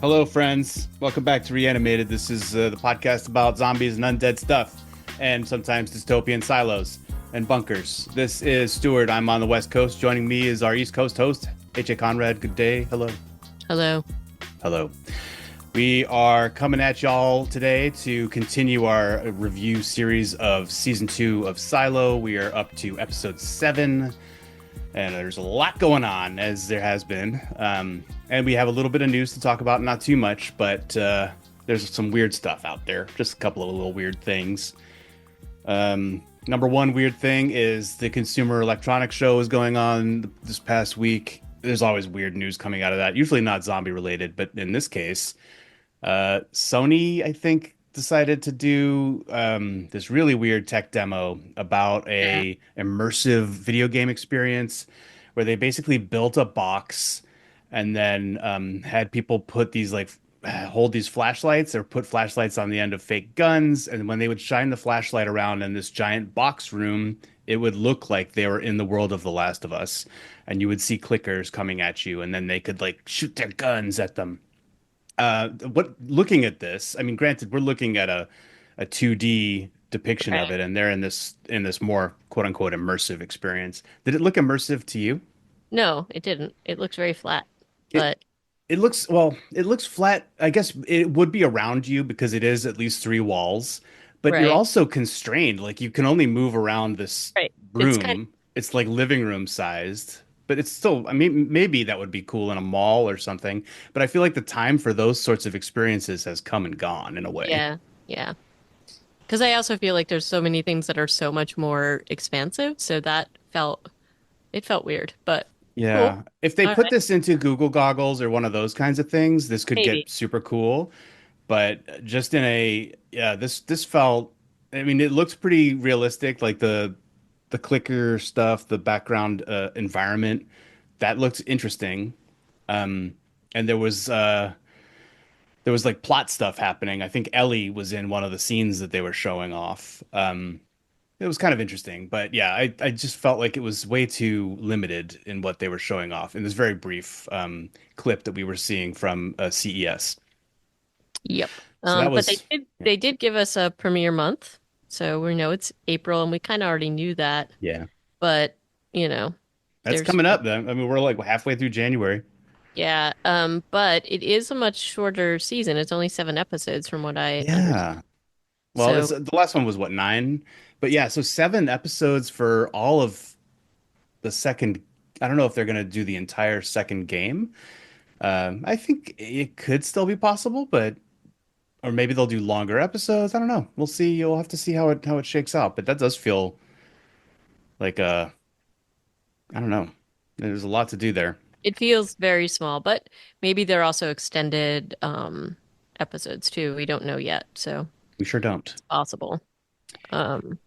Hello, friends. Welcome back to Reanimated. This is the podcast about zombies and undead stuff, and sometimes dystopian silos and bunkers. This is Stuart. I'm on the West Coast. Joining me is our East Coast host, H.A. Conrad. Good day. Hello. Hello. Hello. We are coming at y'all today to continue our review series of season 2 of Silo. We are up to episode 7. And there's a lot going on, as there has been. And we have a little bit of news to talk about, not too much, but there's some weird stuff out there. Just a couple of little weird things. Number one weird thing is the Consumer Electronics Show is going on this past week. There's always weird news coming out of that. Usually not zombie related, but in this case, Sony, I think, decided to do this really weird tech demo about Yeah. a immersive video game experience where they basically built a box and then had people put these like hold these flashlights or put flashlights on the end of fake guns, and when they would shine the flashlight around in this giant box room, it would look like they were in the world of The Last of Us, and you would see clickers coming at you, and then they could like shoot their guns at them. What looking at this, I mean, granted, we're looking at a 2D depiction of Right. it, and they're in this more quote unquote immersive experience. Did it look immersive to you? No, it didn't. It looks very flat. It But it looks well, it looks flat. I guess it would be around you because it is at least three walls, but you're right. also constrained. Like you can only move around this Right. It's kind room. It's like living room sized, but it's still, I mean, maybe that would be cool in a mall or something. But I feel like the time for those sorts of experiences has come and gone in a way. yeah. Yeah. Because I also feel like there's so many things that are so much more expansive, so it felt weird, but cool. Yeah. If they All put right. this into Google goggles or one of those kinds of things, this could Maybe. get super cool. But just in a, yeah, this felt, I mean, it looks pretty realistic, like the clicker stuff, the background environment, that looks interesting. Um, and there was like plot stuff happening. I think Ellie was in one of the scenes that they were showing off. It was kind of interesting, but yeah, I just felt like it was way too limited in what they were showing off in this very brief clip that we were seeing from CES. Yep. So that But they was, did yeah. they did give us a premiere month. So we know it's April and we kind of already knew that, Yeah. but you know, That's there's coming up then. I mean, we're like halfway through January. yeah, but it is a much shorter season. It's only 7 episodes from what I understand. Yeah. Well, it's So the last one was what, 9? But yeah, so 7 episodes for all of the second. I don't know if they're gonna do the entire second game. I think it could still be possible, but or maybe they'll do longer episodes. I don't know. We'll see. You'll have to see how it shakes out. But that does feel like I don't know. There's a lot to do there. it feels very small, but maybe they're also extended episodes too. We don't know yet, so We sure don't. it's possible. Um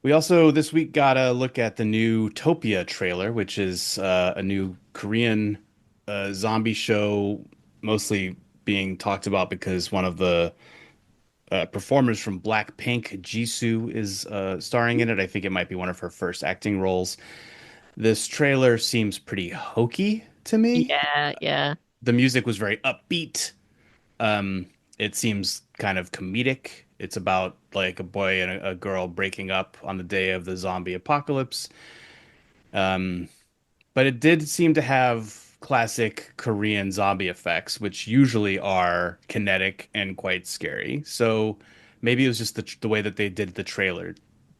We also this week got a look at the new Topia trailer, which is a new Korean zombie show, mostly being talked about because one of the performers from Blackpink, Jisoo, is starring in it. I think it might be one of her first acting roles. This trailer seems pretty hokey to me. yeah, yeah. The music was very upbeat. Um, it seems kind of comedic. It's about like a boy and a girl breaking up on the day of the zombie apocalypse. Um, but it did seem to have classic Korean zombie effects, which usually are kinetic and quite scary. So maybe it was just the way that they did the trailer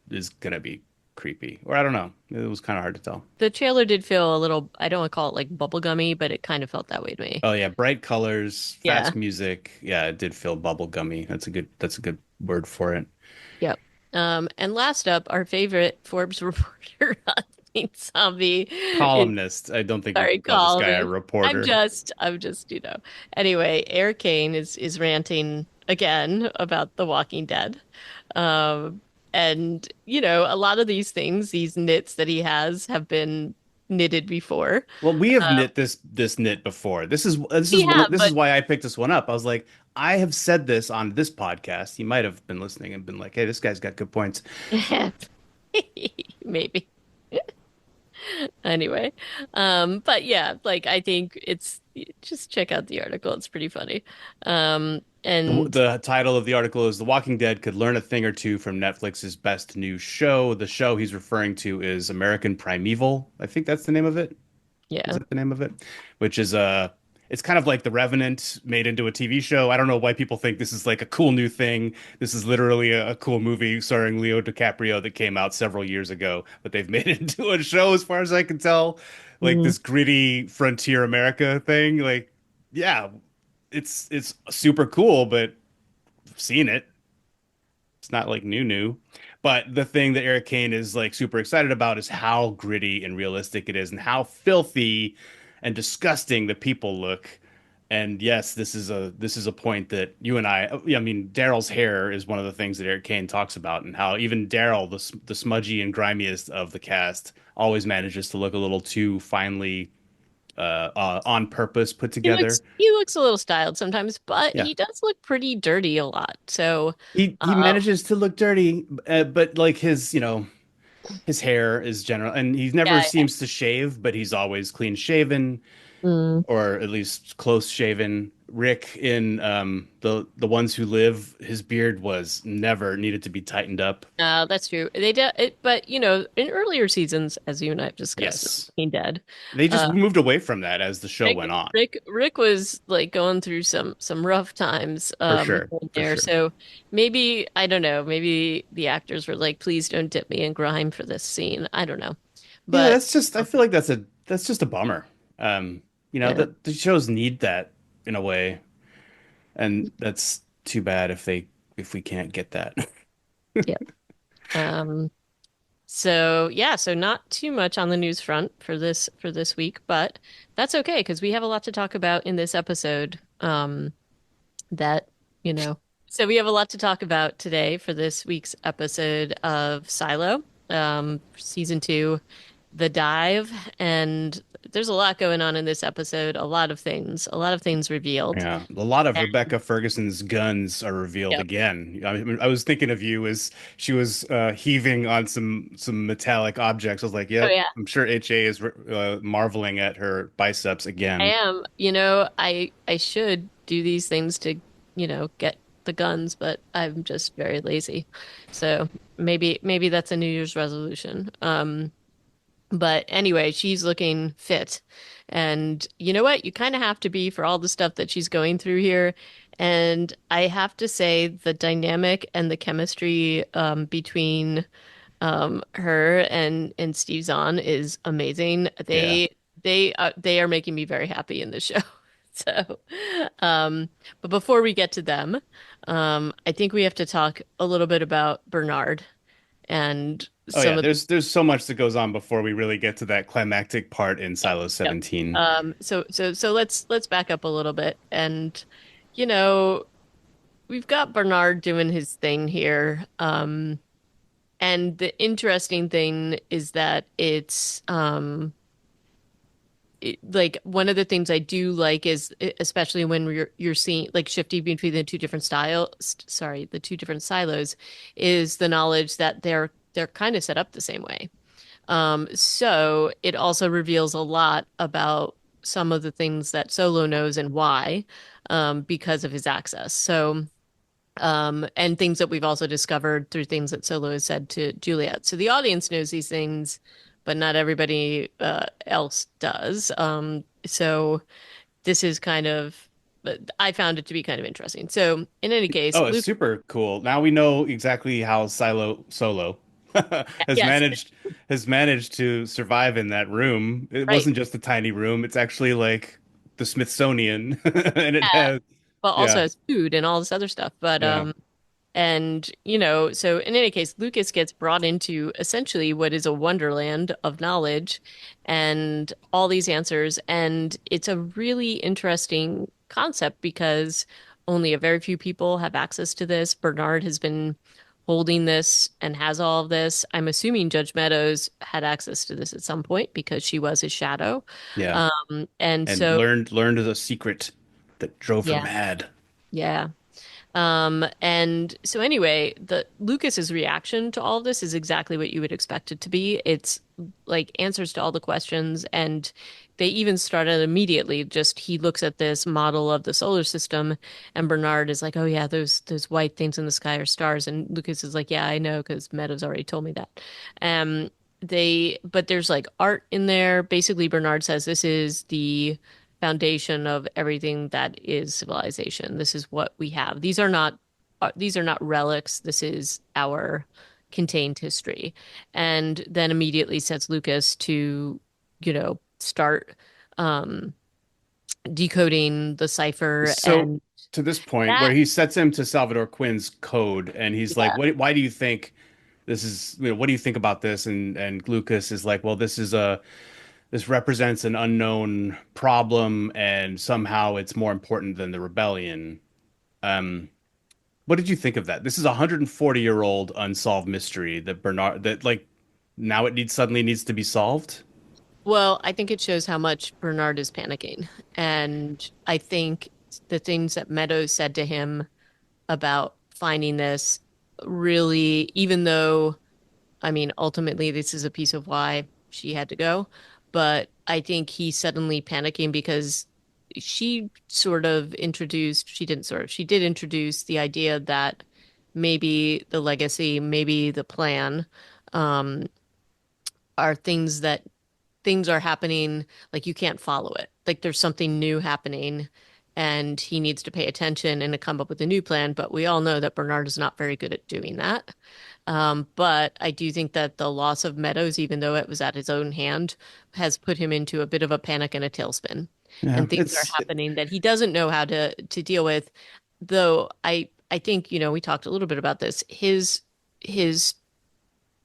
is gonna be creepy, or I don't know. It was kind of hard to tell. The trailer did feel a little, I don't want to call it like bubblegummy, but it kind of felt that way to me. Oh yeah, bright colors, Yeah. fast music. Yeah, it did feel bubblegummy. That's a good word for it. Yep. And last up, our favorite Forbes reporter on Teen Zombie is Columnist. I don't think we sorry, can call this guy a columnist. reporter. I'm just, Anyway, Eric Kane is ranting again about The Walking Dead. Um, and a lot of these things, these knits that he has have been knitted before. Well, we have Um, knit this knit before. This is we have, this is but why I picked this one up. I was like, I have said this on this podcast. You might have been listening and been like, "Hey, this guy's got good points." maybe. Anyway, but yeah, like I think it's Just check out the article. It's pretty funny. The, And the title of the article is The Walking Dead Could Learn a Thing or Two from Netflix's Best New Show. The show he's referring to is American Primeval. I think that's the name of it. Is yeah. that the name of it? Which is it's kind of like The Revenant made into a TV show. I don't know why people think this is like a cool new thing. This is literally a cool movie starring Leo DiCaprio that came out several years ago, but they've made it into a show as far as I can tell. Like Mm. this gritty frontier America thing. Like, yeah, it's super cool, but I've seen it. It's not like new. But the thing that Eric Kane is like super excited about is how gritty and realistic it is and how filthy and disgusting the people look. And yes, this is a point that you and I mean, Daryl's hair is one of the things that Eric Kane talks about, and how even Daryl, the smudgy and grimiest of the cast, always manages to look a little too finely on purpose put together. He looks a little styled sometimes, but Yeah. he does look pretty dirty a lot. So, He um, manages to look dirty, but like his hair is general, and he never yeah, seems to shave, but he's always clean shaven yeah. or at least close shaven. Rick in the Ones Who Live, his beard was never needed to be tightened up. That's true. They did it, but in earlier seasons, as you and I have discussed, Yes. Walking Dead, They just uh, moved away from that as the show went on. Rick was like going through some rough times For sure. here and For there. sure. So maybe I don't know. Maybe the actors were like, "Please don't dip me in grime for this scene." I don't know, Yeah, but I feel like that's just a bummer. yeah, The shows need that in a way, and that's too bad if we can't get that. yeah. Um, so yeah, so not too much on the news front for this week, but that's okay because we have a lot to talk about in this episode. That, you know. So we have a lot to talk about today for this week's episode of Silo, season two, The Dive, and there's a lot going on in this episode, a lot of things revealed. Yeah, a lot of And, Rebecca Ferguson's guns are revealed yep. again. I mean, I was thinking of you as she was heaving on some metallic objects. I was like, Oh "Yep, yeah, I'm sure HA is marveling at her biceps I again." am. I should do these things to, get the guns, but I'm just very lazy. So maybe that's a New Year's resolution. But anyway, she's looking fit. And you know what? You kind of have to be for all the stuff that she's going through here. And I have to say, the dynamic and the chemistry between her and Steve Zahn is amazing. Yeah. They are making me very happy in this show. So, but before we get to them, I think we have to talk a little bit about Bernard and Oh some yeah, of the there's so much that goes on before we really get to that climactic part in Yep. Silo Yep. 17. So let's back up a little bit, and you know, we've got Bernard doing his thing here. And the interesting thing is that like one of the things I do like is especially when you're seeing like shifting between the two different the two different silos, is the knowledge that they're kind of set up the same way. So it also reveals a lot about some of the things that Solo knows and why, because of his access. So, and things that we've also discovered through things that Solo has said to Juliet. So the audience knows these things, but not everybody else does. So this is kind of, I found it to be kind of interesting. So in any case, Oh, it's Luke, super cool. Now we know exactly how Silo Solo has yes, managed to survive in that room. It right. wasn't just a tiny room. It's actually like the Smithsonian, and it has But also yeah, has food and all this other stuff. But yeah. And, so in any case, Lucas gets brought into essentially what is a wonderland of knowledge and all these answers. And it's a really interesting concept because only a very few people have access to this. Bernard has been holding this and has all of this. I'm assuming Judge Meadows had access to this at some point because she was his shadow. Yeah. And And so, learned the secret that drove her yeah, mad. yeah. And so anyway, the Lucas's reaction to all of this is exactly what you would expect it to be. It's like answers to all the questions, and they even started immediately. Just he looks at this model of the solar system, and Bernard is like, "Oh yeah, those white things in the sky are stars," and Lucas is like, "Yeah, I know because Meadows already told me that." Um, but there's like art in there. Basically, Bernard says this is the foundation of everything that is civilization. This is what we have. These are not relics. This is our contained history. And then immediately sets Lucas to, start um decoding the cipher So and to this point, where that he sets him to Salvador Quinn's code, and he's like, yeah. "What? Why do you think this is? What do you think about this?" And Lucas is like, "Well, this represents an unknown problem, and somehow it's more important than the rebellion." Um, what did you think of that? This is a 140-year-old unsolved mystery that Bernard that like now it needs suddenly needs to be solved. Well, I think it shows how much Bernard is panicking. And I think the things that Meadows said to him about finding this really, even though, I mean, ultimately, this is a piece of why she had to go. But I think he's suddenly panicking because she didn't sort of, she did introduce the idea that maybe the legacy, maybe the plan, um, are things are happening, like you can't follow it. Like there's something new happening and he needs to pay attention and to come up with a new plan. But we all know that Bernard is not very good at doing that. But I do think that the loss of Meadows, even though it was at his own hand, has put him into a bit of a panic and a tailspin. Yeah, And things are happening that he doesn't know how to deal with. Though I think, we talked a little bit about this. His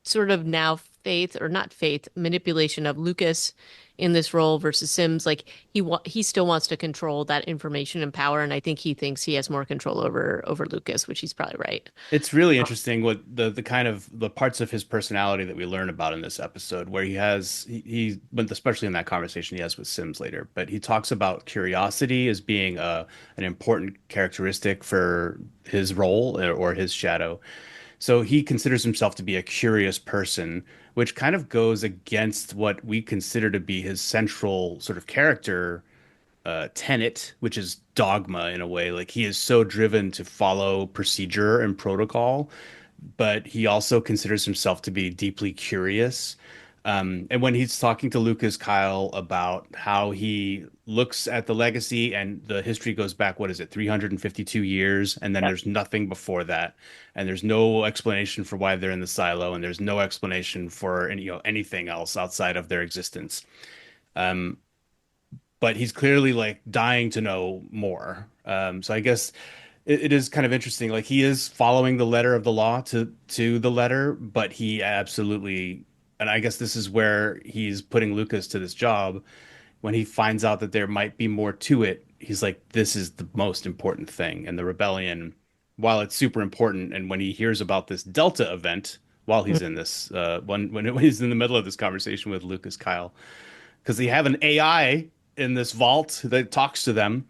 sort of now faith or not faith manipulation of Lucas in this role versus Sims, like he still wants to control that information and power, and I think he thinks he has more control over Lucas, which he's probably right. it's really interesting what the kind of the parts of his personality that we learn about in this episode, where he but especially in that conversation he has with Sims later, but he talks about curiosity as being an important characteristic for his role or his shadow. So he considers himself to be a curious person, which kind of goes against what we consider to be his central sort of character tenet, which is dogma in a way. Like he is so driven to follow procedure and protocol, but he also considers himself to be deeply curious. And when he's talking to Lucas Kyle about how he looks at the legacy and the history goes back, what is it, 352 years? And then Yep. there's nothing before that. And there's no explanation for why they're in the silo. And there's no explanation for anything else outside of their existence. Um, but he's clearly like dying to know more. So I guess it is kind of interesting. Like he is following the letter of the law to the letter, but he absolutely, and I guess this is where he's putting Lucas to this job. When he finds out that there might be more to it, he's like, this is the most important thing. And the rebellion, while it's super important, and when he hears about this Delta event while he's in this, when he's in the middle of this conversation with Lucas Kyle, because they have an AI in this vault that talks to them.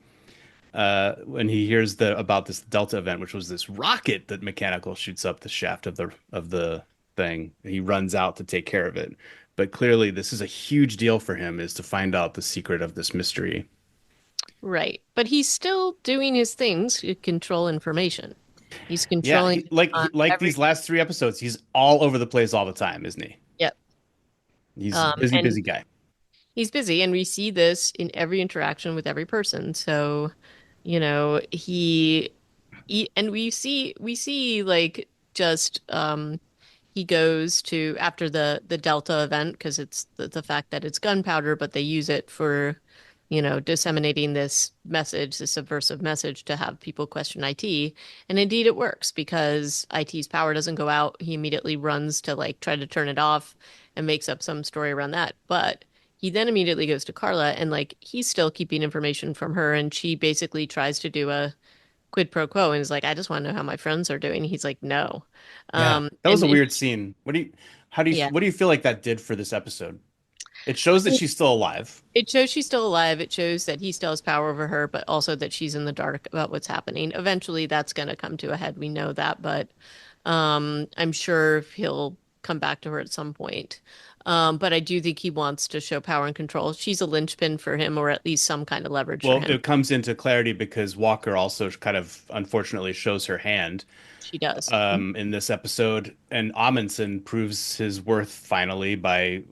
When he hears the about this Delta event, which was this rocket that mechanical shoots up the shaft of the thing, he runs out to take care of it. But clearly, this is a huge deal for him, is to find out the secret of this mystery. Right. But he's still doing his things to control information. He's Yeah, controlling like every these last three episodes, he's all over the place all the time, isn't he? yep. He's busy, And busy guy. he's busy, and we see this in every interaction with every person. So, and we see like just he goes to after the Delta event because it's the fact that it's gunpowder, but they use it for, disseminating this message, this subversive message to have people question IT. And indeed it works because IT's power doesn't go out. He immediately runs to like try to turn it off and makes up some story around that. But he then immediately goes to Carla and like he's still keeping information from her and she basically tries to do a quid pro quo and is like, I just want to know how my friends are doing. He's like, no. Yeah, that was And a it, weird scene. yeah, What do you feel like that did for this episode? It shows that she's still alive. It shows she's still alive. It shows that he still has power over her, but also that she's in the dark about what's happening. Eventually, that's going to come to a head. We know that, but I'm sure he'll come back to her at some point. But I do think he wants to show power and control. She's a linchpin for him, or at least some kind of leverage for Well, him. it comes into clarity because Walker also kind of unfortunately shows her hand She does. in this episode, and Amundsen proves his worth finally by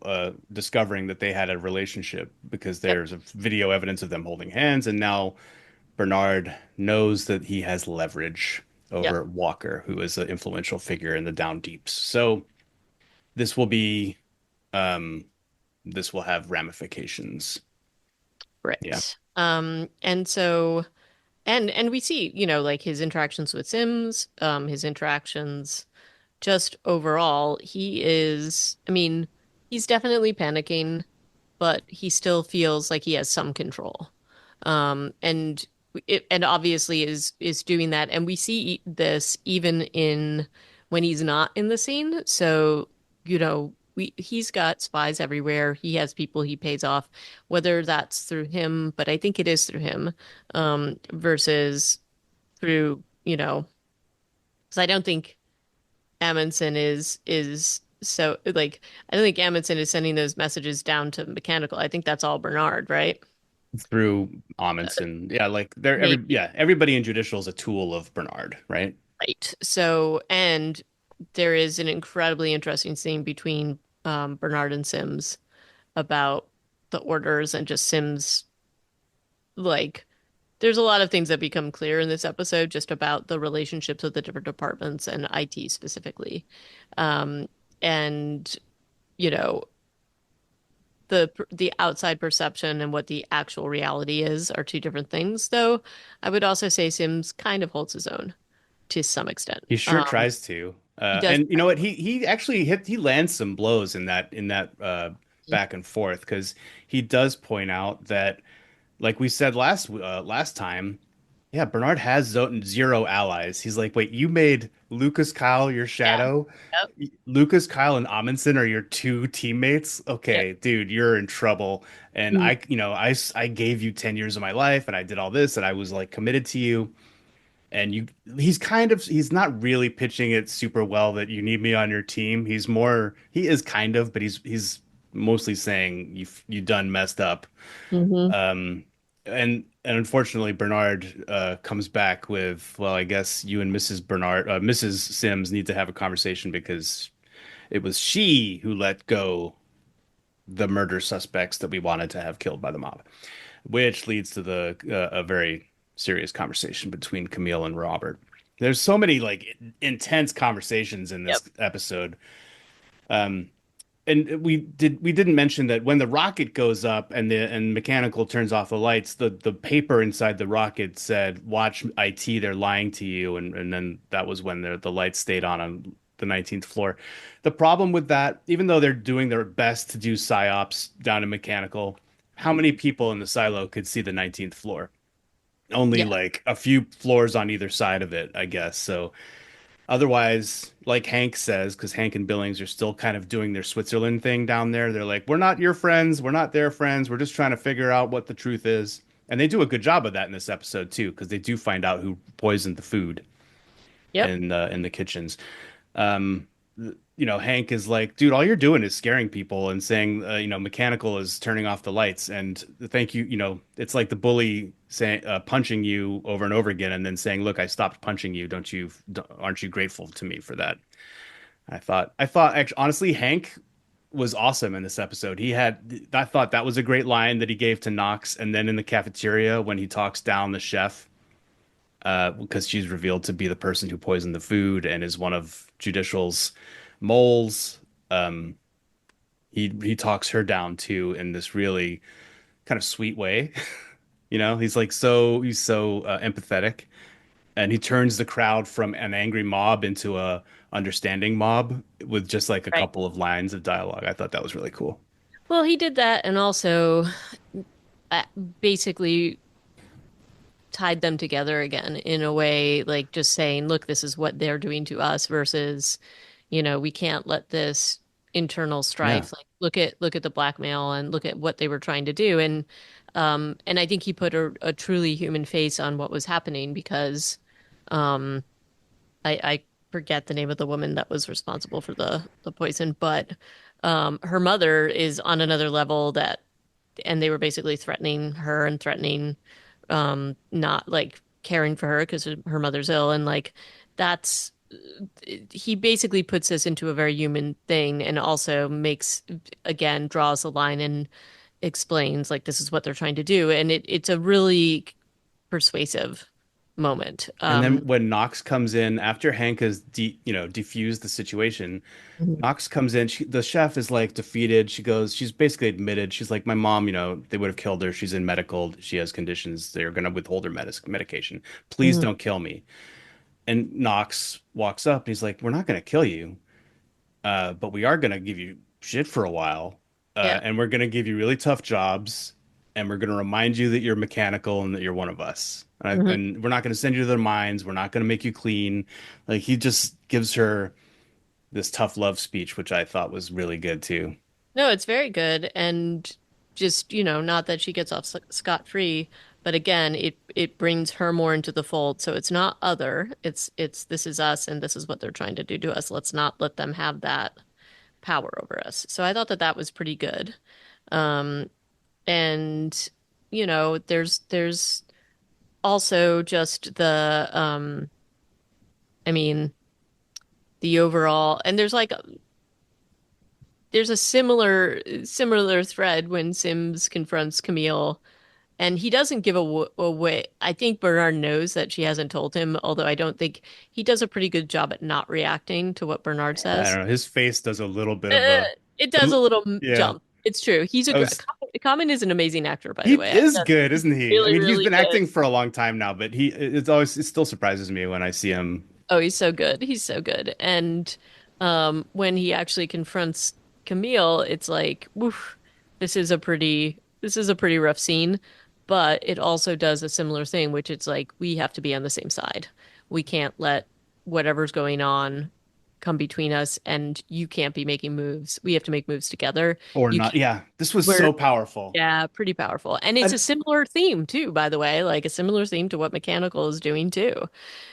discovering that they had a relationship because Yep. there's a video evidence of them holding hands, and now Bernard knows that he has leverage Yep. over Walker, who is an influential figure in the Down Deeps. So this will be um, this will have ramifications. Yeah. Right. And so and we see, like his interactions with Sims, his interactions just overall, I mean, he's definitely panicking, but he still feels like he has some control. And and obviously is doing that. And we see this even in when he's not in the scene. So, he's got spies everywhere. He has people he pays off, whether that's through him, but I think it is through him, versus through, because I don't think Amundsen is so like I don't think Amundsen is sending those messages down to Mechanical. I think that's all Bernard, right? Through Amundsen. Yeah, like they're Maybe. everybody in judicial is a tool of Bernard, right? Right. So, and there is an incredibly interesting scene between Bernard and Sims about the orders and just Sims like there's a lot of things that become clear in this episode just about the relationships of the different departments and IT specifically. Um, and you know, the outside perception and what the actual reality is are two different things, though. I would also say Sims kind of holds his own to some extent. He sure tries to. He does. And you know what? He actually he lands some blows in that back and forth because he does point out that, like we said last time, yeah, Bernard has zero allies. He's like, wait, you made Lucas Kyle your Yeah. shadow? Yep. Lucas Kyle and Amundsen are your two teammates? Yep. Okay, dude, you're in trouble. And Mm. I gave you 10 years of my life and I did all this and I was like committed to you. And he's not really pitching it super well that you need me on your team. He is kind of, but he's mostly saying you done messed up. Hmm. Um, and unfortunately, Bernard comes back with, well, I guess you and Mrs. Sims need to have a conversation because it was she who let go the murder suspects that we wanted to have killed by the mob, which leads to the a very serious conversation between Camille and Robert. There's so many like intense conversations in Yep. this episode. Um, and we didn't mention that when the rocket goes up and the mechanical turns off the lights, the paper inside the rocket said, "Watch IT, they're lying to you," and then that was when the lights stayed on the 19th floor. The problem with that, even though they're doing their best to do psyops down in mechanical, how many people in the silo could see the 19th floor? Only Yeah. like a few floors on either side of it, I guess. So otherwise, like Hank says, because Hank and Billings are still kind of doing their Switzerland thing down there. They're like, we're not your friends. We're not their friends. We're just trying to figure out what the truth is. And they do a good job of that in this episode too, because they do find out who poisoned the food Yep. in the kitchens. Um, Hank is like, dude, all you're doing is scaring people and saying, mechanical is turning off the lights. And thank you. It's like the bully saying, punching you over and over again, and then saying, look, I stopped punching you. Aren't you grateful to me for that? Actually, honestly, Hank was awesome in this episode. I thought that was a great line that he gave to Knox. And then in the cafeteria when he talks down the chef, because she's revealed to be the person who poisoned the food and is one of Judicial's moles. Um, he talks her down too in this really kind of sweet way. He's so empathetic, and he turns the crowd from an angry mob into a understanding mob with just like a Right. couple of lines of dialogue. I thought that was really cool. Well, he did that and also uh, basically tied them together again in a way, like just saying, look, this is what they're doing to us versus, we can't let this. internal Yeah. strife. Like look at the blackmail and look at what they were trying to do. And I think he put a truly human face on what was happening because um I forget the name of the woman that was responsible for the poison, but her mother is on another level that and they were basically threatening her and threatening not like caring for her because her mother's ill and like that's he basically puts this into a very human thing and also makes again draws a line and explains like this is what they're trying to do and it's a really persuasive moment. And then when Knox comes in after Hank has defused the situation, Mhm. Knox comes in. The chef is like defeated. She's basically admitted. She's like, my mom, they would have killed her. She's in medical. She has conditions. They're going to withhold her medication. Please Mhm. don't kill me. And Knox walks up and he's like, we're not going to kill you, but we are going to give you shit for a while. Yeah. And we're going to give you really tough jobs. And we're going to remind you that you're mechanical and that you're one of us. Mhm. And we're not going to send you to their mines. We're not going to make you clean. Like he just gives her this tough love speech, which I thought was really good too. No, it's very good and just, not that she gets off scot-free, but again, it brings her more into the fold. So it's not other. It's this is us and this is what they're trying to do to us. Let's not let them have that power over us. So I thought that that was pretty good. Um and there's also just I mean, the overall and there's a similar thread when Sims confronts Camille, and he doesn't give away. I think Bernard knows that she hasn't told him, although I don't think he does a pretty good job at not reacting to what Bernard I says. don't know. His face does a little bit of Uh, it does a little yeah. jump. It's true. He's a I was Common is an amazing actor, by He the way. I is thought good, he's isn't he? I really, mean, he's really been good. acting for a long time now, but it still surprises me when I see him. Oh, he's so good. He's so good. And when he actually confronts Camille, it's like, woof, this is a pretty rough scene, but it also does a similar thing, which it's like we have to be on the same side. We can't let whatever's going on come between us, and you can't be making moves. We have to make moves together. Or You not. can't. Yeah, this was We're so powerful. yeah, pretty powerful. And it's a And similar theme too, by the way, like a similar theme to what Mechanical is doing too.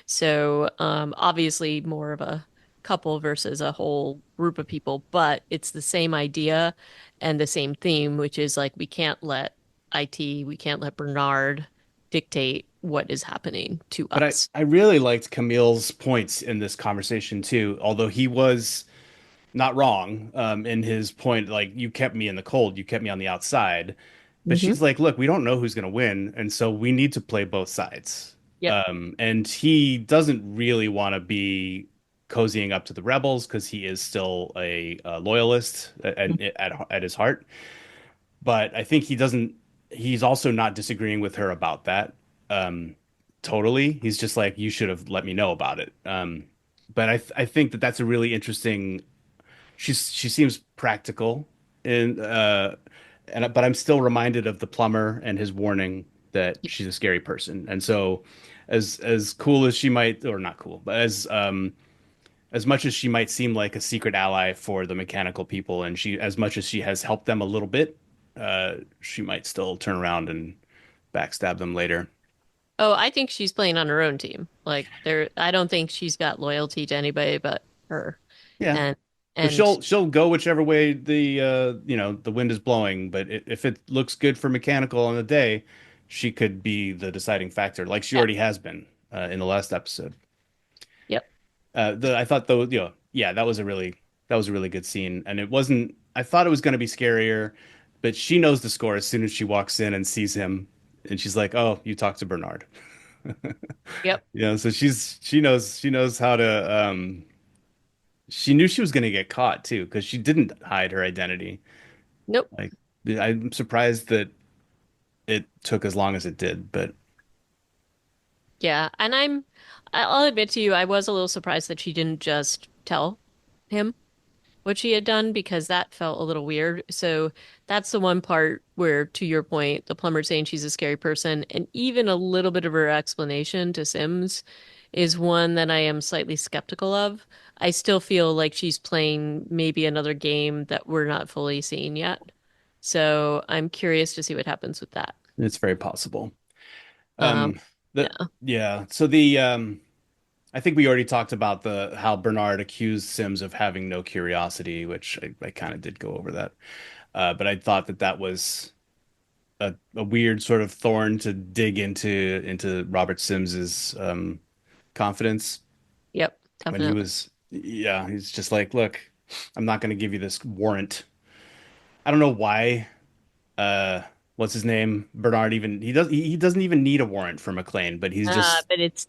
So, obviously more of a couple versus a whole group of people, but it's the same idea and the same theme, which is like we can't let we can't let Bernard dictate what is happening to but I us. I really liked Camille's points in this conversation too, although he was not wrong in his point. Like, you kept me in the cold, you kept me on the outside. But Hmm. she's like, look, we don't know who's going to win, and so we need to play both sides. Yep. And he doesn't really want to be cozying up to the rebels because he is still a loyalist at his heart. But I think he doesn't. He's also not disagreeing with her about that. Um, totally. He's just like, you should have let me know about it. But I think that that's a really interesting. She seems practical, and but I'm still reminded of the plumber and his warning that she's a scary person. And so, as cool as she might, or not cool, but as much as she might seem like a secret ally for the mechanical people, and as much as she has helped them a little bit, she might still turn around and backstab them later. Oh, I think she's playing on her own team. Like I don't think she's got loyalty to anybody but her. Yeah. And So and she'll go whichever way the wind is blowing. But if it looks good for mechanical on the day, she could be the deciding factor, like she yeah, already has been in the last episode. yep. I thought though, yeah, that was a really good scene, and it wasn't. I thought it was going to be scarier, but she knows the score as soon as she walks in and sees him, and she's like, "Oh, you talked to Bernard." Yep. So she knows how to. She knew she was going to get caught too because she didn't hide her identity. Nope. Like, I'm surprised that it took as long as it did, but Yeah, and I'll admit to you, I was a little surprised that she didn't just tell him what she had done because that felt a little weird. So that's the one part where, to your point, the plumber saying she's a scary person, and even a little bit of her explanation to Sims is one that I am slightly skeptical of. I still feel like she's playing maybe another game that we're not fully seeing yet. So I'm curious to see what happens with that. It's very possible. Um, Um, the yeah. yeah. So the I think we already talked about the how Bernard accused Sims of having no curiosity, which I kind of did go over that. But I thought that that was a weird sort of thorn to dig into Robert Sims's confidence Yep, when he definitely. was, yeah, he's just like, look, I'm not going to give you this warrant. I don't know why. Uh, what's his name? Bernard even he doesn't even need a warrant for McLean, but he's just But it's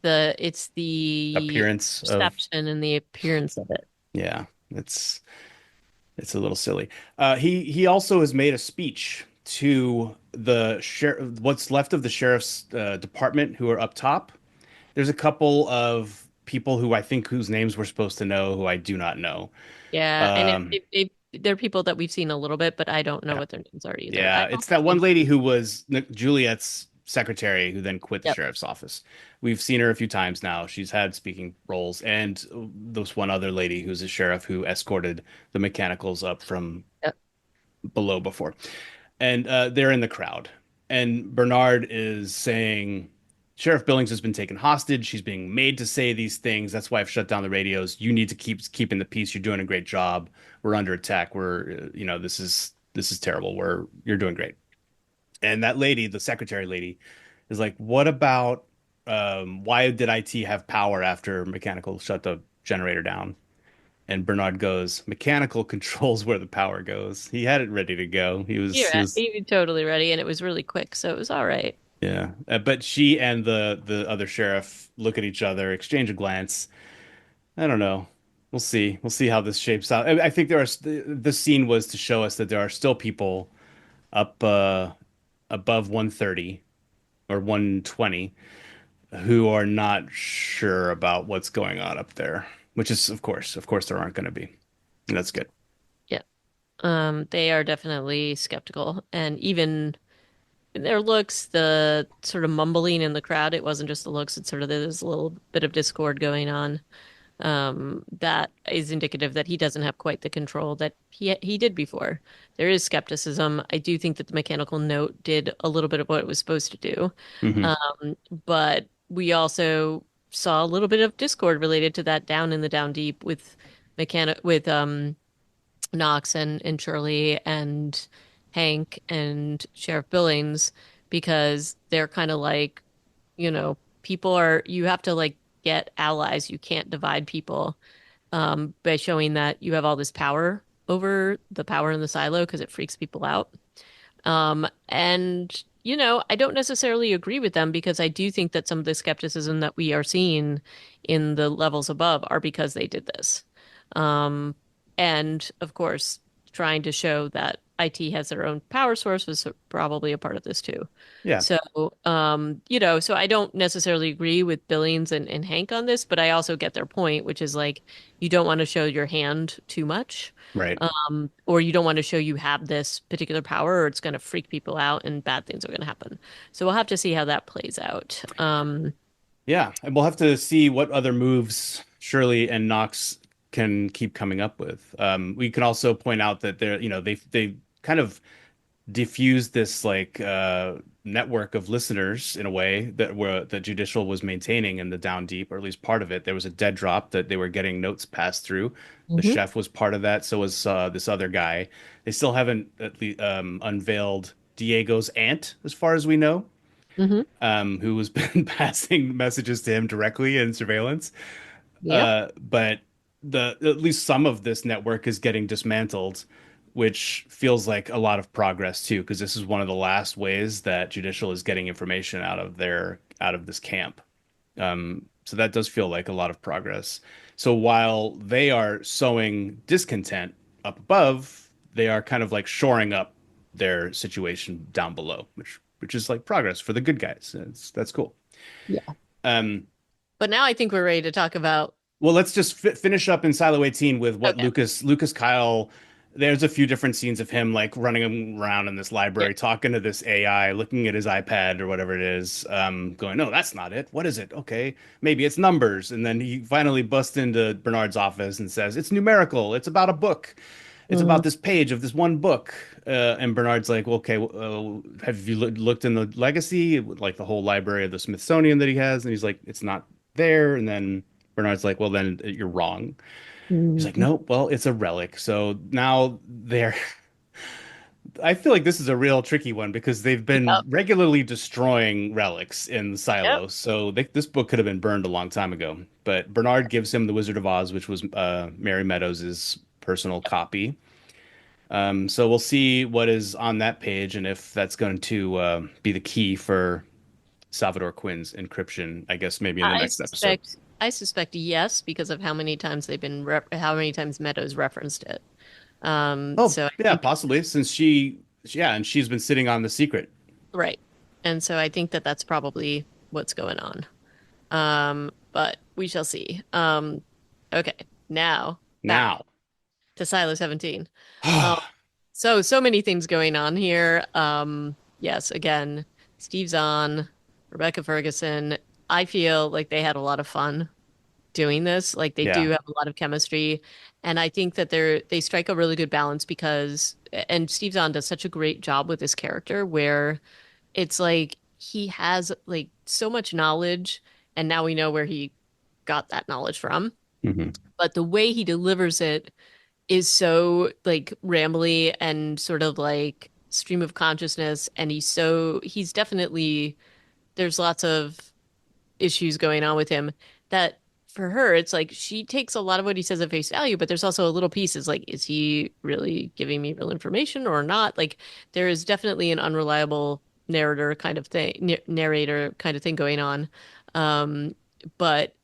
the appearance of, perception and the appearance of it. yeah, it's a little silly. He also has made a speech to the sheriff, what's left of the sheriff's department who are up top. There's a couple of people who I think whose names we're supposed to know who I do not know. Yeah, and Um, they're people that we've seen a little bit, but I don't know yeah, what their names are either. yeah, I it's also that one think, lady who was Juliet's secretary who then quit the yep, sheriff's office. We've seen her a few times now. She's had speaking roles, and this one other lady who's a sheriff who escorted the mechanicals up from yep, below before. And they're in the crowd. And Bernard is saying, Sheriff Billings has been taken hostage. She's being made to say these things. That's why I've shut down the radios. You need to keep keeping the peace. You're doing a great job. We're under attack. This is terrible. You're doing great. And that lady, the secretary lady, is like, what about why did IT have power after mechanical shut the generator down? And Bernard goes, mechanical controls where the power goes. He had it ready to go. He you're was, you're totally ready, and it was really quick, so it was all right. yeah. But she and the other sheriff look at each other, exchange a glance. I don't know. We'll see. We'll see how this shapes out. I think the scene was to show us that there are still people up above 130 or 120 who are not sure about what's going on up there, which is of course there aren't going to be. And that's good. Yeah. They are definitely skeptical, and even their looks, the sort of mumbling in the crowd, it wasn't just the looks, it's sort of there's a little bit of discord going on. That is indicative that he doesn't have quite the control that he did before. There is skepticism. I do think that the mechanical note did a little bit of what it was supposed to do. Hmm. But we also saw a little bit of discord related to that down in the down deep with Knox and Shirley and Hank and Sheriff Billings because they're kind of like, people are you have to like get allies. You can't divide people by showing that you have all this power over the power in the silo because it freaks people out. And, I don't necessarily agree with them because I do think that some of the skepticism that we are seeing in the levels above are because they did this. Um, and of course, trying to show that IT has their own power source was probably a part of this too. Yeah, So, so I don't necessarily agree with Billings and Hank on this, but I also get their point, which is like you don't want to show your hand too much, right. or you don't want to show you have this particular power, or it's going to freak people out and bad things are going to happen. So we'll have to see how that plays out. Yeah, and we'll have to see what other moves Shirley and Knox can keep coming up with. We can also point out that they kind of diffused this like network of listeners in a way that Judicial was maintaining in the Down Deep, or at least part of it. There was a dead drop that they were getting notes passed through. The Hmm. chef was part of that. So was this other guy. They still haven't at least unveiled Diego's aunt, as far as we know, Hmm. who has been passing messages to him directly in surveillance. Yep. But the at least some of this network is getting dismantled, which feels like a lot of progress too, because this is one of the last ways that Judicial is getting information out of this camp. So that does feel like a lot of progress. So while they are sowing discontent up above, they are kind of like shoring up their situation down below, which is like progress for the good guys. That's cool. Yeah. Um, But now I think we're ready to talk about. well, let's just finish up in Silo 18 with what Okay. Lucas Kyle. there's a few different scenes of him like running around in this Yeah. library, talking to this AI, looking at his iPad or whatever it is, going, "No, that's not it. What is it? Okay, maybe it's numbers." And then he finally busts into Bernard's office and says, "It's numerical. It's about a book. It's Mhm. about this page of this one book." And Bernard's like, well, "Okay, have you looked in the legacy, like the whole library of the Smithsonian that he has?" And he's like, "It's not there." And then Bernard's like, "Well, then you're wrong." He's like, Mhm. "No, well, it's a relic." So now they're, I feel like this is a real tricky one because they've been Yep. regularly destroying relics in Yep. Silo. So this book could have been burned a long time ago. But Bernard gives him the Wizard of Oz, which was Mary Meadows's personal copy. So we'll see what is on that page and if that's going to be the key for Salvador Quinn's encryption, I guess maybe in the next episode. I suspect yes, because of how many times how many times Meadows referenced it. Oh, So I yeah, think possibly since yeah, and she's been sitting on the secret. right. And so I think that that's probably what's going on. But we shall see. Okay. Now back Now, to Silo 17. Um, so many things going on here. Yes, again, Steve Zahn, Rebecca Ferguson. I feel like they had a lot of fun doing this. Like they yeah. do have a lot of chemistry. And I think that they strike a really good balance because and Steve Zahn does such a great job with this character where it's like he has like so much knowledge and now we know where he got that knowledge from. Hmm. But the way he delivers it is so like rambly and sort of like stream of consciousness and he's definitely there's lots of issues going on with him that for her it's like she takes a lot of what he says at face value, but there's also a little piece is like, is he really giving me real information or not? Like there is definitely an unreliable narrator kind of thing going on. um but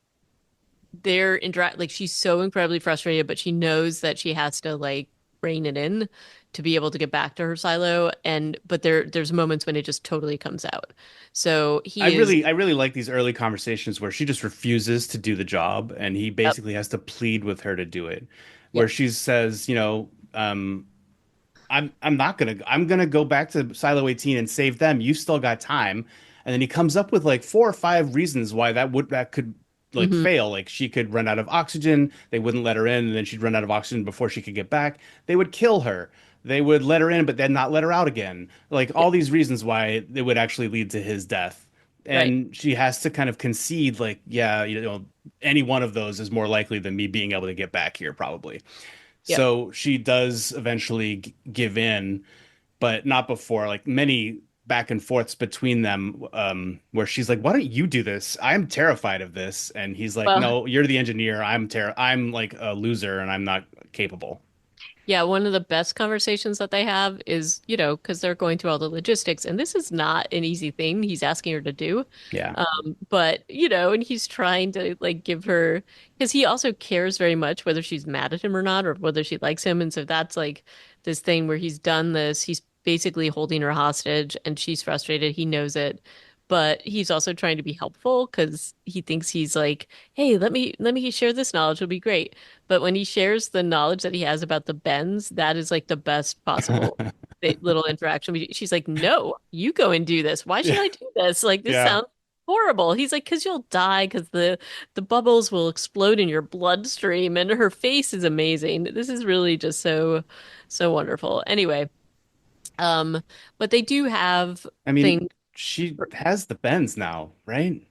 they're interact like she's so incredibly frustrated, but she knows that she has to like rein it in to be able to get back to her silo. And but there's moments when it just totally comes out. So he is I really like these early conversations where she just refuses to do the job and he yep, basically has to plead with her to do it. Where yep, she says, I'm gonna go back to Silo 18 and save them. You still got time. And then he comes up with like four or five reasons why that could like hmm fail. Like she could run out of oxygen, they wouldn't let her in, and then she'd run out of oxygen before she could get back. They would kill her. They would let her in, but then not let her out again. Like yep, all these reasons why it would actually lead to his death. right, And she has to kind of concede, like, yeah, any one of those is more likely than me being able to get back here, probably. yep. So she does eventually give in, but not before like many back and forths between them, where she's like, "Why don't you do this? I'm terrified of this." And he's like, Well, "No, you're the engineer. I'm like a loser and I'm not capable." yeah, one of the best conversations that they have is, because they're going through all the logistics, and this is not an easy thing he's asking her to do. Yeah. But, and he's trying to like give her, because he also cares very much whether she's mad at him or not, or whether she likes him. And so that's like this thing where he's done this. He's basically holding her hostage and she's frustrated. He knows it. But he's also trying to be helpful because he thinks he's like, hey, let me share this knowledge. It'll be great. But when he shares the knowledge that he has about the bends, that is like the best possible little interaction. She's like, no, you go and do this. Why should Yeah. I do this? Like, this Yeah. sounds horrible. He's like, because you'll die because the bubbles will explode in your bloodstream. And her face is amazing. This is really just so wonderful. Anyway, um, but they do have I mean, things. she has the bends now, right?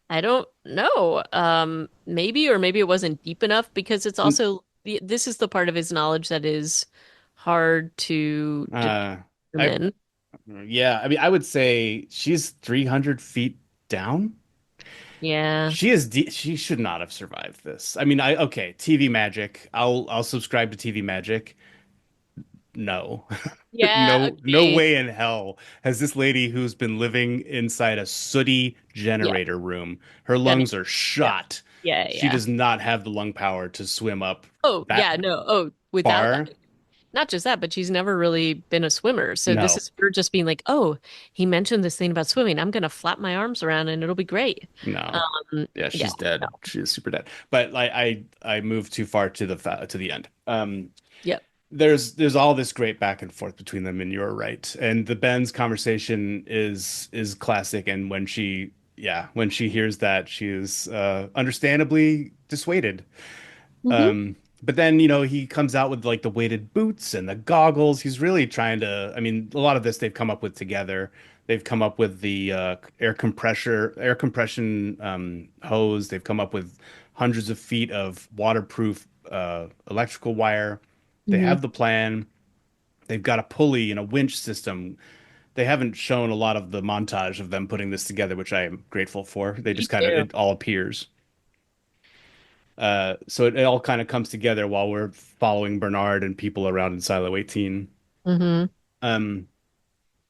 I don't know. Maybe or maybe it wasn't deep enough because it's N- also this is the part of his knowledge that is hard to Uh, I determine. yeah, I mean, I would say she's 300 feet down. Yeah. She should not have survived this. I mean, okay, TV magic. I'll subscribe to TV magic. No. Yeah, No okay. way in hell has this lady who's been living inside a sooty Yeah. generator room. Her Gonna lungs are yeah. shot. Yeah, She yeah. does not have the lung power to swim up Oh, that yeah, no. Oh, without far. not just that, but she's never really been a swimmer. So this No. is her just being like, "Oh, he mentioned this thing about swimming. I'm gonna flap my arms around and it'll be great." No. Yeah, Yeah. she's No. dead. She is super dead. But I moved too far to the end. Yep. there's all this great back and forth between them, and you're right. And the Ben's conversation is classic. And when she hears that, she is understandably dissuaded. Hmm. But then, he comes out with like the weighted boots and the goggles. He's really trying to, I mean, a lot of this they've come up with together. They've come up with the air compression hose. They've come up with hundreds of feet of waterproof electrical wire. They Hmm. have the plan. They've got a pulley and a winch system. They haven't shown a lot of the montage of them putting this together, which I am grateful for. They Me just kind of, too. it all appears. So it all kind of comes together while we're following Bernard and people around in Silo 18. Hmm. Um,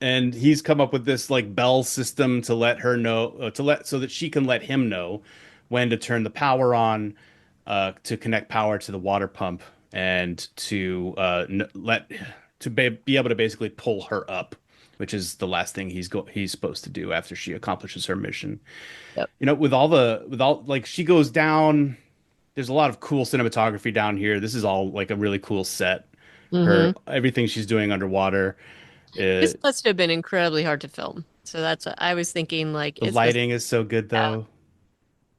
and he's come up with this like bell system to let her know, so that she can let him know when to turn the power on, to connect power to the water pump, and to be able to basically pull her up, which is the last thing he's supposed to do after she accomplishes her mission. Yep. With all like she goes down. There's a lot of cool cinematography down here. This is all like a really cool set. Hmm. Her everything she's doing underwater. Uh, This must have been incredibly hard to film. So that's what I was thinking. Like, the lighting is so good yeah, though.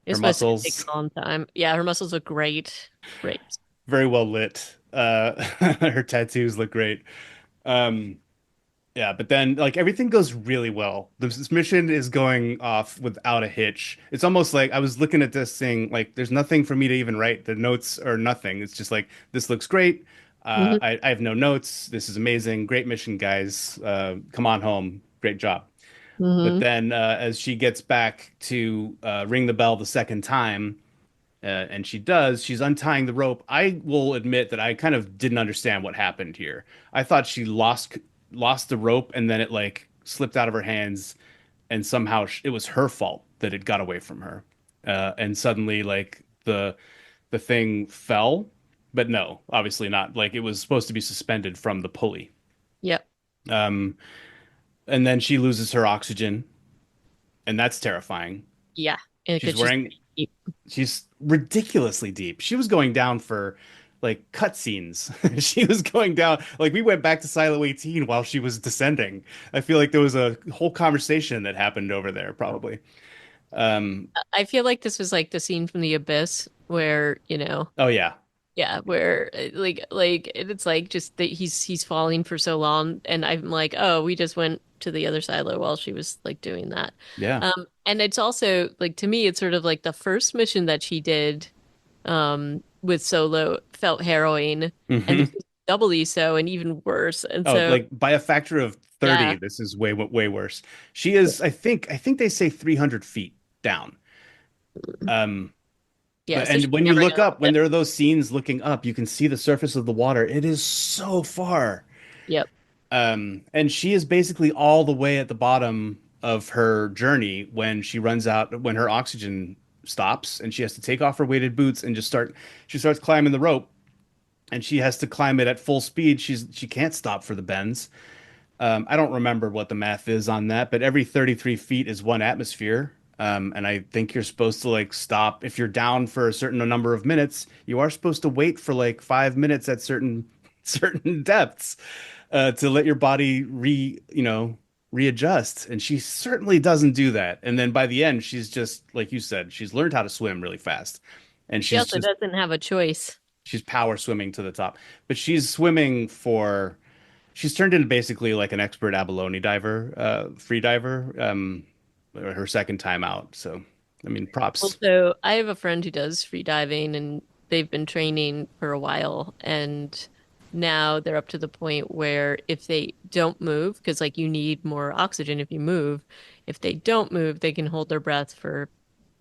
Her it's supposed to take muscles a long time. Yeah, her muscles look great. Great. very well lit. Her tattoos look great. Um, Yeah, but then like everything goes really well. This mission is going off without a hitch. It's almost like I was looking at this thing like there's nothing for me to even write. The notes or nothing. It's just like this looks great. Hmm. I have no notes. This is amazing. Great mission, guys. Come on home. Great job. But Hmm. then as she gets back to ring the bell the second time, and she does. She's untying the rope. I will admit that I kind of didn't understand what happened here. I thought she lost the rope and then it like slipped out of her hands, and somehow it was her fault that it got away from her. And suddenly, like the thing fell, but no, obviously not. Like it was supposed to be suspended from the pulley. Yep. Um, and then she loses her oxygen, and that's terrifying. Yeah. And She's because she's wearing pretty deep. She's ridiculously deep. She was going down for like cutscenes. She was going down like we went back to Silo 18 while she was descending. I feel like there was a whole conversation that happened over there, probably. Um, I feel like this was like the scene from The Abyss where, oh yeah, yeah, where like it's like just that he's falling for so long, and I'm like, oh, we just went to the other silo while she was like doing that. yeah. And it's also like to me, it's sort of like the first mission that she did with Solo felt harrowing, and this Hmm. was doubly so and even worse. And Oh, so like by a factor of 30, yeah, this is way worse. She is, I think they say 300 feet down. Um, yeah, but so and she's when you never look gonna up, when live. there are those scenes looking up, you can see the surface of the water. It is so far. Yep. And she is basically all the way at the bottom of her journey when she runs out, when her oxygen stops, and she has to take off her weighted boots and she starts climbing the rope, and she has to climb it at full speed. She can't stop for the bends. I don't remember what the math is on that, but every 33 feet is one atmosphere. And I think you're supposed to like stop if you're down for a certain number of minutes. You are supposed to wait for like 5 minutes at certain certain depths, to let your body readjust. And she certainly doesn't do that. And then by the end, she's just like you said, she's learned how to swim really fast, and She also doesn't have a choice. she's power swimming to the top. But she's swimming for she's turned into basically like an expert abalone diver, free diver, her second time out. So, I mean, Well, props. so I have a friend who does free diving and they've been training for a while and now they're up to the point where if they don't move, because like you need more oxygen if you move, if they don't move, they can hold their breath for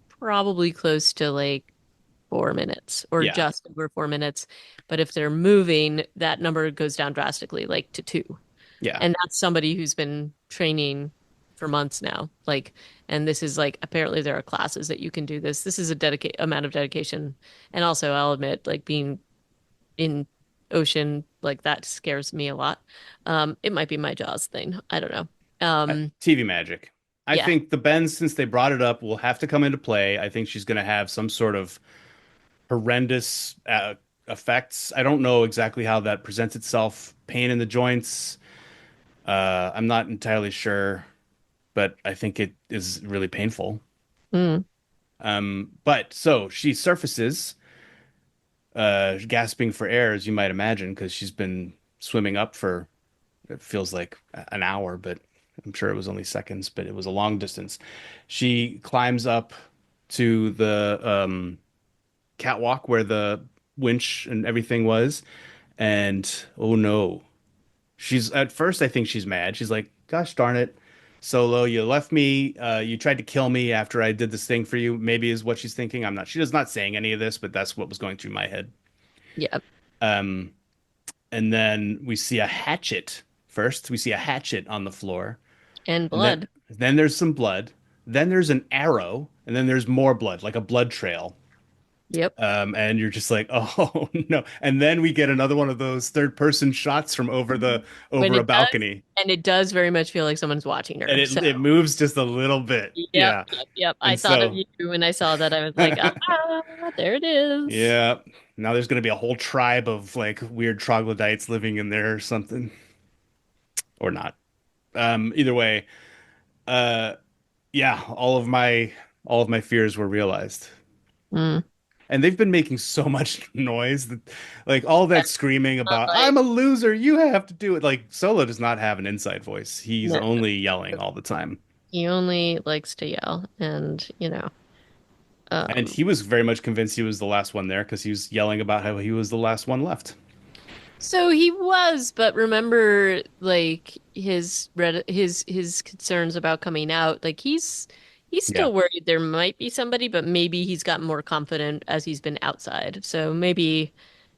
probably close to like 4 minutes or Yeah, just over 4 minutes. But if they're moving, that number goes down drastically, like to two. yeah. And that's somebody who's been training for months now. Like, and this is like apparently there are classes that you can do this. This is a dedicate amount of dedication. And also, I'll admit, like being in ocean like that scares me a lot. It might be my Jaws thing. I don't know. Um, TV magic. I yeah. think the bends, since they brought it up, will have to come into play. I think she's going to have some sort of horrendous effects. I don't know exactly how that presents itself. Pain in the joints. I'm not entirely sure, but I think it is really painful. Mm, But so she surfaces, gasping for air, as you might imagine, because she's been swimming up for it feels like an hour, but I'm sure it was only seconds, but it was a long distance. She climbs up to the catwalk where the winch and everything was, and oh no. She's at first, I think she's mad. She's like, "Gosh darn it, Solo, you left me. You tried to kill me after I did this thing for you." Maybe is what she's thinking. I'm not. She does not saying any of this, but that's what was going through my head. yeah. Um, and then we see a hatchet. First, we see a hatchet on the floor, And and then blood. then there's some blood. Then there's an arrow, and then there's more blood, like a blood trail. Yep. And you're just like, oh no. And then we get another one of those third person shots from When over a it does, balcony. and it does very much feel like someone's watching And her. it So, it moves just a little bit. yep, Yeah. yep, yep. I And thought of so you when I saw that. I was like, ah, there it is. yeah, now there's gonna be a whole tribe of like weird troglodytes living in there or something. Or not. Either way, uh yeah, all of my fears were realized. Mm. And they've been making so much noise that like all Yeah, that screaming not about like I'm a loser, you have to do it. Like Solo does not have an inside voice. He's no, only yelling all the time. he only likes to yell, and And um. he was very much convinced he was the last one there because he was yelling about how he was the last one left. So he was, but remember, like his concerns about coming out. Like he's Yeah, still worried there might be somebody, but maybe he's gotten more confident as he's been outside. So maybe,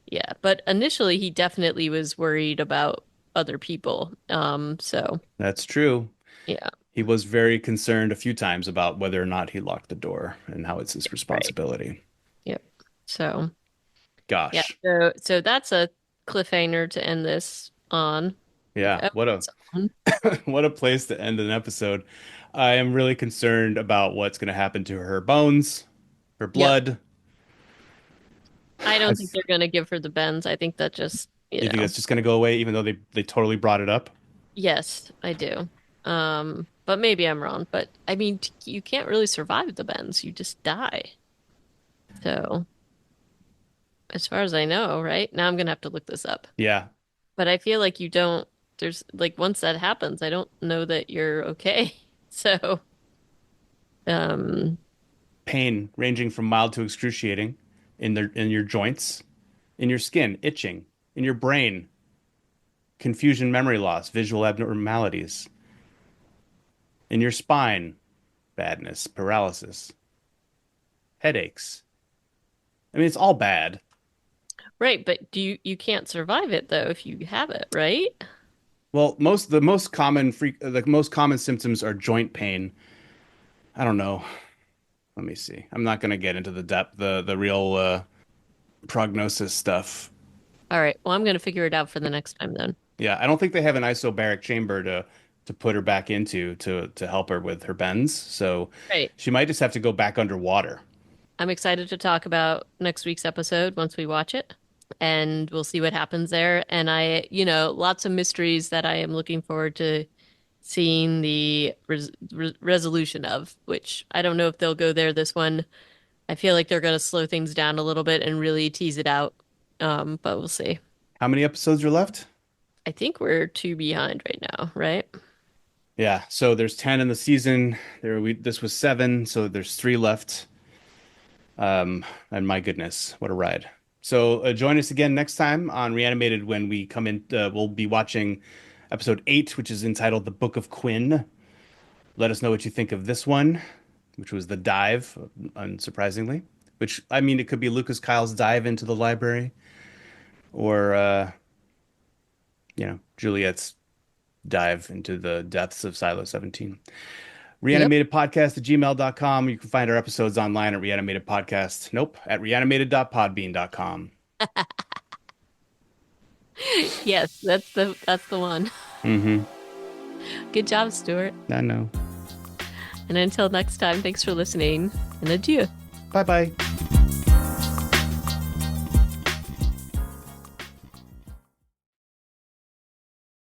yeah. But initially, he definitely was worried about other people. So that's true. yeah, He was very concerned a few times about whether or not he locked the door and how it's his right. responsibility. Yep. So yeah. Gosh. So that's a cliffhanger to end this on. If Yeah, everyone's on. what a place to end an episode. I am really concerned about what's going to happen to her bones, her Yep. blood. I I, don't think they're going to give her the bends. I think that just, you think that's just going to go away, even though they totally brought it up? yes, I do. But maybe I'm wrong. But I mean, you can't really survive the bends. You just die. So, as far as I know, right? Now I'm gonna have to look this up. Yeah, But I feel like you don't, there's like once that happens, I don't know that you're okay. So, um, pain ranging from mild to excruciating in your joints, in your skin, itching, in your brain, confusion, memory loss, visual abnormalities, in your spine, badness, paralysis, headaches. I mean, it's all bad. right. But you can't survive it though if you have it, right? Well, the most common symptoms are joint pain. I don't know. Let me see. I'm not going to get into the depth, the real prognosis stuff. All right. Well, I'm gonna figure it out for the next time then. Yeah, I don't think they have an isobaric chamber to put her back into to help her with her bends. So Right. she might just have to go back underwater. I'm excited to talk about next week's episode once we watch it, and we'll see what happens there. And lots of mysteries that I am looking forward to seeing the resolution of, which I don't know if they'll go there this one. I feel like they're going to slow things down a little bit and really tease it out. But we'll see. How many episodes are left? I think we're two behind right now, right? Yeah, so there's 10 in the season. This was 7, so there's 3 left. And my goodness, what a ride. So join us again next time on Reanimated when we come in. We'll be watching episode 8, which is entitled The Book of Quinn. Let us know what you think of this one, which was the dive, unsurprisingly. Which, I mean, it could be Lucas Kyle's dive into the library or, Juliet's dive into the depths of Silo 17. Yep. Reanimatedpodcast@gmail.com. You can find our episodes online at Reanimated Podcast. Nope, at reanimated.podbean.com. Yes, that's the one. Mm-hmm. Good job, Stuart. I know. And until next time, thanks for listening and adieu. Bye bye.